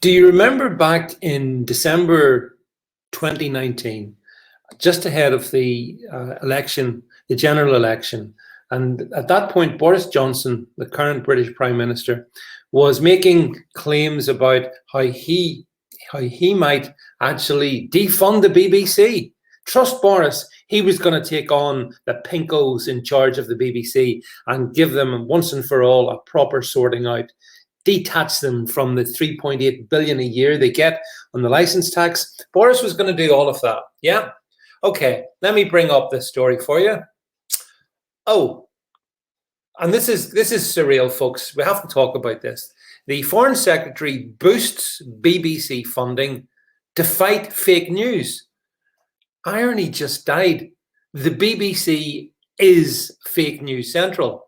Do you remember back in December 2019, just ahead of the election, the general election, and at that point, Boris Johnson, the current British Prime Minister, was making claims about how he might actually defund the BBC. Trust Boris, he was going to take on the pinkos in charge of the BBC and give them once and for all a proper sorting out, detach them from the 3.8 billion a year they get on the license tax. Boris was going to do all of that. Yeah. Okay. Let me bring up this story for you. Oh, and this is surreal, folks. We have to talk about this. The Foreign Secretary boosts BBC funding to fight fake news. Irony just died. The BBC is fake news central.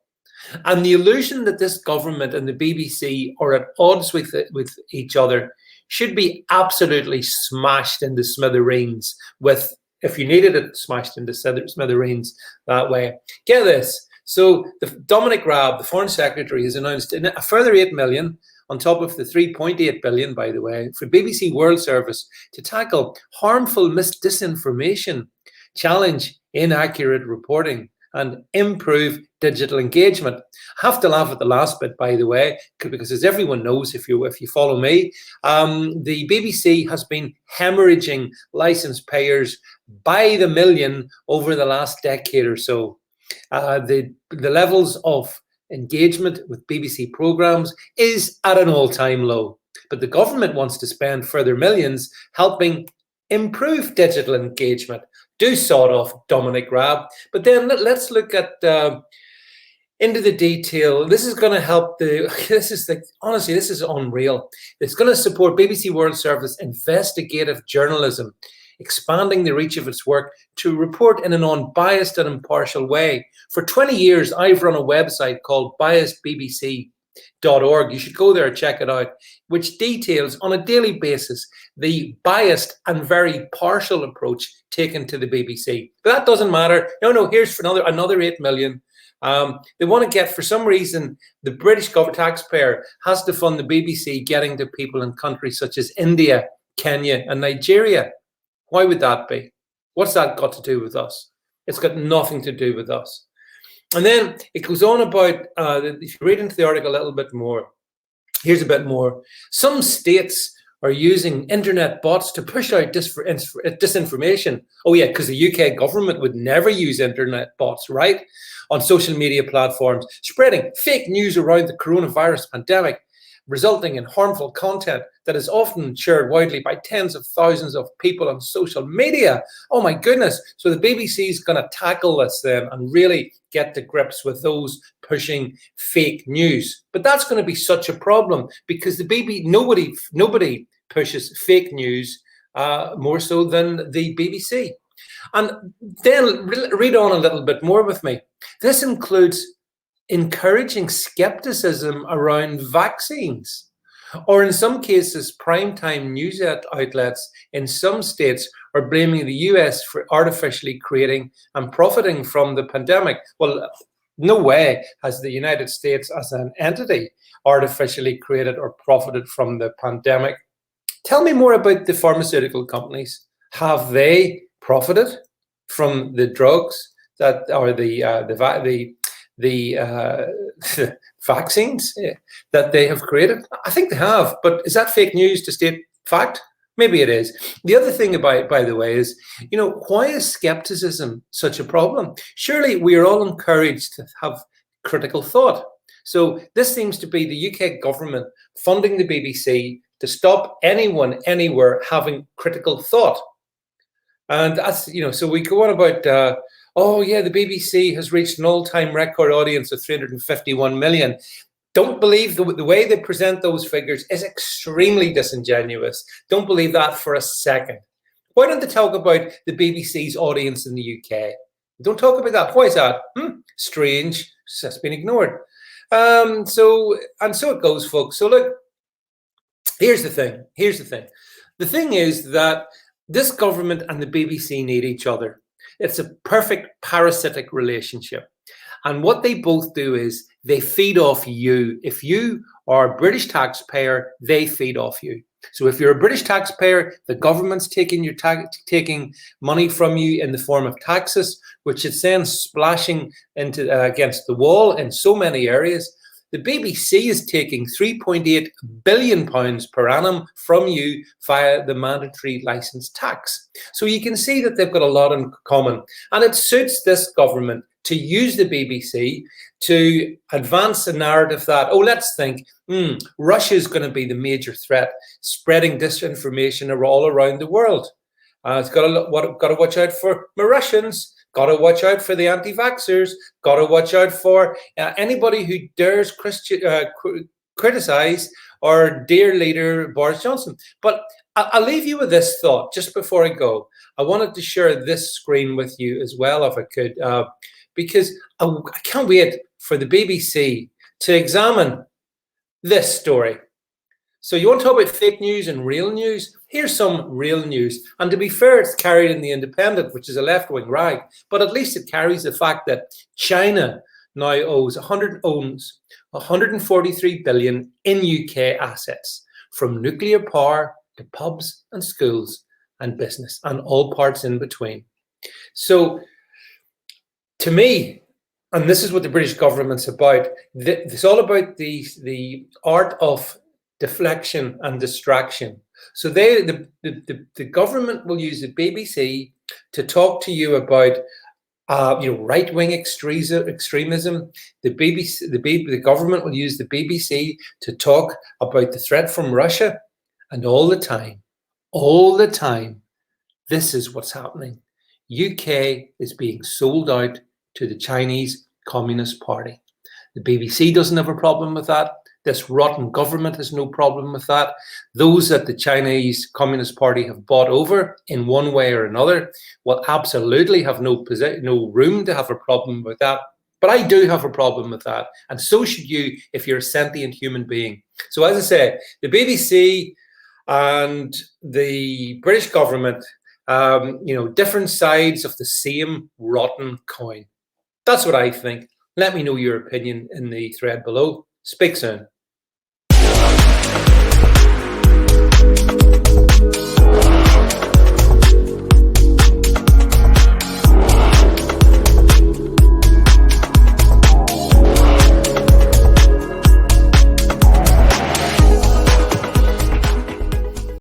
And the illusion that this government and the BBC are at odds with each other should be absolutely smashed into smithereens with, if you needed it, smashed into smithereens that way. Get this. So Dominic Raab, the Foreign Secretary, has announced a further 8 million on top of the 3.8 billion, by the way, for BBC World Service to tackle harmful disinformation, challenge inaccurate reporting, and improve digital engagement. I have to laugh at the last bit, by the way, because as everyone knows, if you follow me, the BBC has been hemorrhaging license payers by the million over the last decade or so. The levels of engagement with BBC programmes is at an all-time low. But the government wants to spend further millions helping improve digital engagement. Do sort of, Dominic Raab. But then let's look at into the detail. This is going to help honestly, this is unreal. It's going to support BBC World Service investigative journalism, expanding the reach of its work to report in an unbiased and impartial way. For 20 years, I've run a website called biasedbbc.org. You should go there and check it out, which details on a daily basis the biased and very partial approach taken to the BBC. But that doesn't matter. No, here's for another 8 million. They want to get, for some reason, the British taxpayer has to fund the BBC getting to people in countries such as India, Kenya, and Nigeria. Why would that be? What's that got to do with us? It's got nothing to do with us. And then it goes on about, if you read into the article a little bit more, here's a bit more. Some states are using internet bots to push out disinformation. Oh yeah, because the UK government would never use internet bots, right? On social media platforms, spreading fake news around the coronavirus pandemic, resulting in harmful content that is often shared widely by tens of thousands of people on social media. Oh my goodness. So the BBC is going to tackle this then and really get to grips with those pushing fake news. But that's going to be such a problem because the nobody pushes fake news more so than the BBC. And then read on a little bit more with me. This includes encouraging skepticism around vaccines, or in some cases, primetime news outlets in some states are blaming the US for artificially creating and profiting from the pandemic. Well, no way has the United States as an entity artificially created or profited from the pandemic. Tell me more about the pharmaceutical companies. Have they profited from the drugs that are the vaccines that they have created? I think they have, but is that fake news to state fact? Maybe it is. The other thing about, by the way, is, why is skepticism such a problem? Surely we are all encouraged to have critical thought. So this seems to be the UK government funding the BBC to stop anyone anywhere having critical thought. And that's, so we go on about, oh yeah, the BBC has reached an all-time record audience of 351 million. Don't believe the way they present those figures is extremely disingenuous. Don't believe that for a second. Why don't they talk about the BBC's audience in the UK? Don't talk about that. Why is that? Strange. That's been ignored. So it goes, folks. So look, here's the thing. The thing is that this government and the BBC need each other. It's a perfect parasitic relationship. And what they both do is they feed off you. If you are a British taxpayer, they feed off you. So if you're a British taxpayer, the government's taking taking money from you in the form of taxes, which is then splashing into against the wall in so many areas. The BBC is taking £3.8 billion per annum from you via the mandatory licence tax. So you can see that they've got a lot in common. And it suits this government to use the BBC to advance a narrative that, oh, let's think, Russia is going to be the major threat, spreading disinformation all around the world. It's got to watch out for my Russians. Got to watch out for the anti-vaxxers. Got to watch out for anybody who dares criticize our dear leader, Boris Johnson. But I'll leave you with this thought just before I go. I wanted to share this screen with you as well, if I could, because I can't wait for the BBC to examine this story. So you want to talk about fake news and real news? Here's some real news. And to be fair, it's carried in The Independent, which is a left-wing rag, but at least it carries the fact that China now owns 143 billion in UK assets, from nuclear power to pubs and schools and business and all parts in between. So to me, and this is what the British government's about, it's all about the art of deflection and distraction. So the government will use the BBC to talk to you about right-wing extremism. The government will use the BBC to talk about the threat from Russia, and all the time, this is what's happening. UK is being sold out to the Chinese Communist Party. The BBC doesn't have a problem with that. This rotten government has no problem with that. Those that the Chinese Communist Party have bought over in one way or another will absolutely have no room to have a problem with that. But I do have a problem with that. And so should you if you're a sentient human being. So as I say, the BBC and the British government, different sides of the same rotten coin. That's what I think. Let me know your opinion in the thread below. Speak soon.